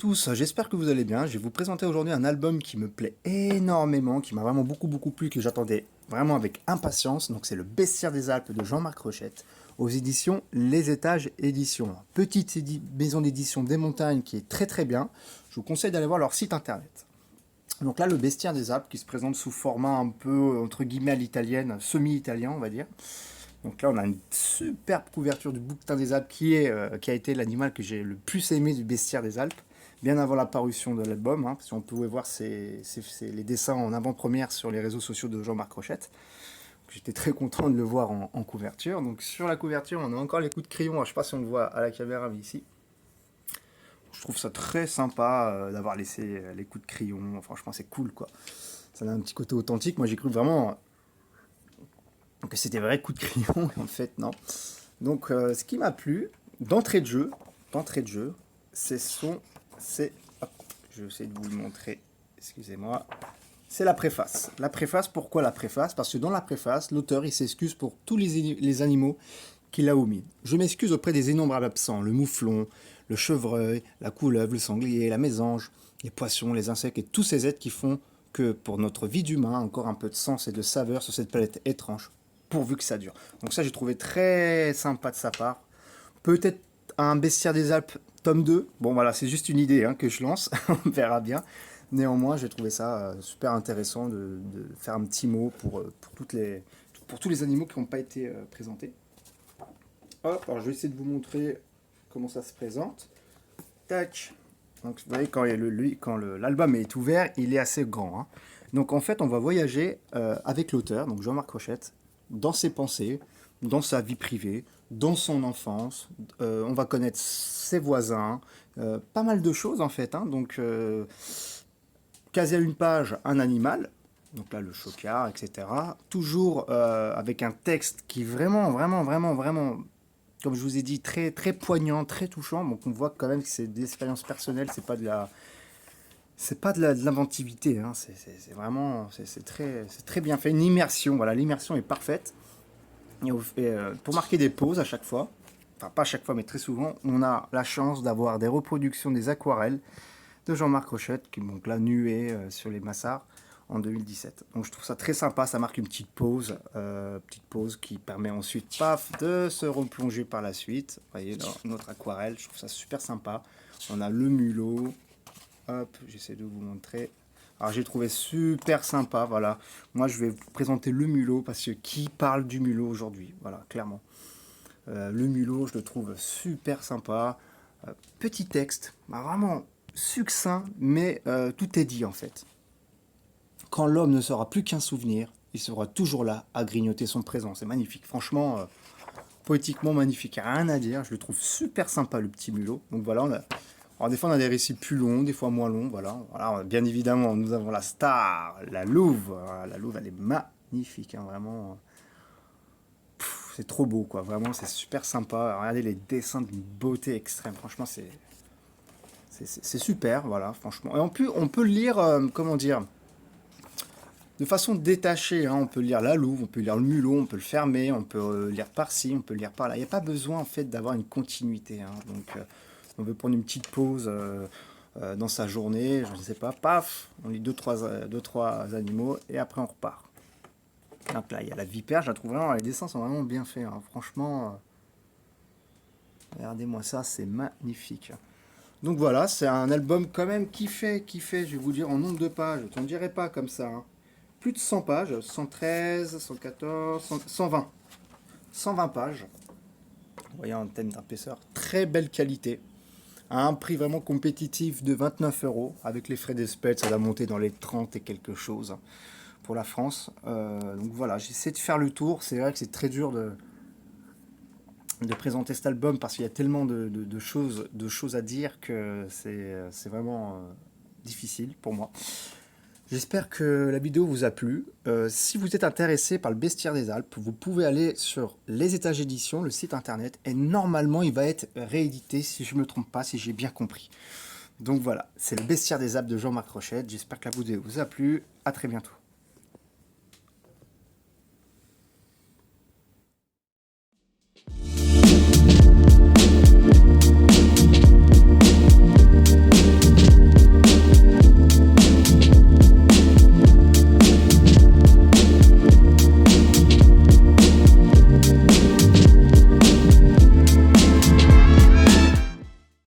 tous, j'espère que vous allez bien. Je vais vous présenter aujourd'hui un album qui me plaît énormément, qui m'a vraiment beaucoup plu, que j'attendais vraiment avec impatience. Donc c'est le Bestiaire des Alpes de Jean-Marc Rochette, aux éditions Les Étages Éditions. Petite maison d'édition des montagnes qui est très bien. Je vous conseille d'aller voir leur site internet. Donc là, le Bestiaire des Alpes qui se présente sous format un peu, entre guillemets, à l'italienne, semi-italien, on va dire. Donc là, on a une superbe couverture du Bouquetin des Alpes qui a été l'animal que j'ai le plus aimé du Bestiaire des Alpes, bien avant la parution de l'album. Parce qu'on pouvait voir les dessins en avant-première sur les réseaux sociaux de Jean-Marc Rochette. J'étais très content de le voir en couverture. Donc sur la couverture, on a encore les coups de crayon. Alors, je ne sais pas si on le voit à la caméra, mais ici. Je trouve ça très sympa d'avoir laissé les coups de crayon. Franchement, c'est cool, quoi. Ça a un petit côté authentique. Moi, j'ai cru vraiment que c'était vrai coup de crayon, et en fait, non. Donc, ce qui m'a plu, d'entrée de jeu, hop, je vais essayer de vous le montrer, excusez-moi, c'est la préface. La préface, pourquoi la préface? Parce que dans la préface, l'auteur, il s'excuse pour tous les animaux qu'il a omis. Je m'excuse auprès des innombrables absents, le mouflon, le chevreuil, la couleuvre, le sanglier, la mésange, les poissons, les insectes et tous ces êtres qui font que, pour notre vie d'humain, encore un peu de sens et de saveur sur cette planète étrange, pourvu que ça dure. Donc ça, j'ai trouvé très sympa de sa part. Peut-être un Bestiaire des Alpes tome 2. Bon, voilà, c'est juste une idée que je lance. On verra bien. Néanmoins, j'ai trouvé ça super intéressant de faire un petit mot pour tous les animaux qui n'ont pas été présentés. Hop, alors je vais essayer de vous montrer comment ça se présente. Tac. Donc, vous voyez, quand l'album est ouvert, il est assez grand. Donc, en fait, on va voyager avec l'auteur, donc Jean-Marc Rochette, dans ses pensées, dans sa vie privée, dans son enfance. On va connaître ses voisins, pas mal de choses, en fait. Donc, quasi à une page, un animal. Donc là, le chocard, etc. Toujours avec un texte qui est vraiment, comme je vous ai dit, très poignant, très touchant. Donc on voit quand même que c'est des expériences personnelles, c'est pas de l'inventivité. C'est vraiment, c'est très bien fait. Une immersion, voilà, l'immersion est parfaite. Et pour marquer des pauses à chaque fois, enfin pas à chaque fois, mais très souvent, on a la chance d'avoir des reproductions des aquarelles de Jean-Marc Rochette, qui donc là nué sur les Massards en 2017. Donc je trouve ça très sympa, ça marque une petite pause qui permet ensuite, paf, de se replonger par la suite. Vous voyez, là, notre aquarelle, je trouve ça super sympa. On a le mulot, hop, j'essaie de vous montrer. Alors j'ai trouvé super sympa, voilà. Moi je vais vous présenter le mulot, parce que qui parle du mulot aujourd'hui? Voilà, clairement. Le mulot, je le trouve super sympa. Petit texte, vraiment succinct, mais tout est dit en fait. Quand l'homme ne sera plus qu'un souvenir, il sera toujours là à grignoter son présent. C'est magnifique, franchement, poétiquement magnifique. Rien à dire, je le trouve super sympa le petit mulot. Donc voilà, alors des fois on a des récits plus longs, des fois moins longs. Voilà, bien évidemment, nous avons la star, la Louve. Voilà, la Louve, elle est magnifique, vraiment. C'est trop beau, quoi. Vraiment, c'est super sympa. Regardez les dessins d'une beauté extrême. Franchement, c'est super, voilà, franchement. Et en plus, on peut le lire, comment dire, de façon détachée. On peut lire la Louve, on peut lire le mulot, on peut le fermer, on peut lire par-ci, on peut lire par-là. Il n'y a pas besoin, en fait, d'avoir une continuité. Donc, on veut prendre une petite pause dans sa journée, je ne sais pas, paf, on lit deux, trois animaux, et après on repart. Donc là, il y a la vipère, je la trouve vraiment, les dessins sont vraiment bien faits. Franchement, regardez-moi ça, c'est magnifique. Donc voilà, c'est un album quand même qui fait, je vais vous dire en nombre de pages, on ne dirait pas comme ça. Plus de 100 pages, 113, 114, 120. 120 pages. Vous voyez en thème d'épaisseur, très belle qualité. À un prix vraiment compétitif de 29 €. Avec les frais d'espèce, ça va monter dans les 30 et quelque chose pour la France. Donc voilà, j'essaie de faire le tour. C'est vrai que c'est très dur de présenter cet album parce qu'il y a tellement de choses à dire que c'est vraiment difficile pour moi. J'espère que la vidéo vous a plu. Si vous êtes intéressé par le Bestiaire des Alpes, vous pouvez aller sur Les Étages Éditions, le site internet, et normalement il va être réédité si je ne me trompe pas, si j'ai bien compris. Donc voilà, c'est le Bestiaire des Alpes de Jean-Marc Rochette. J'espère que la vidéo vous a plu. À très bientôt.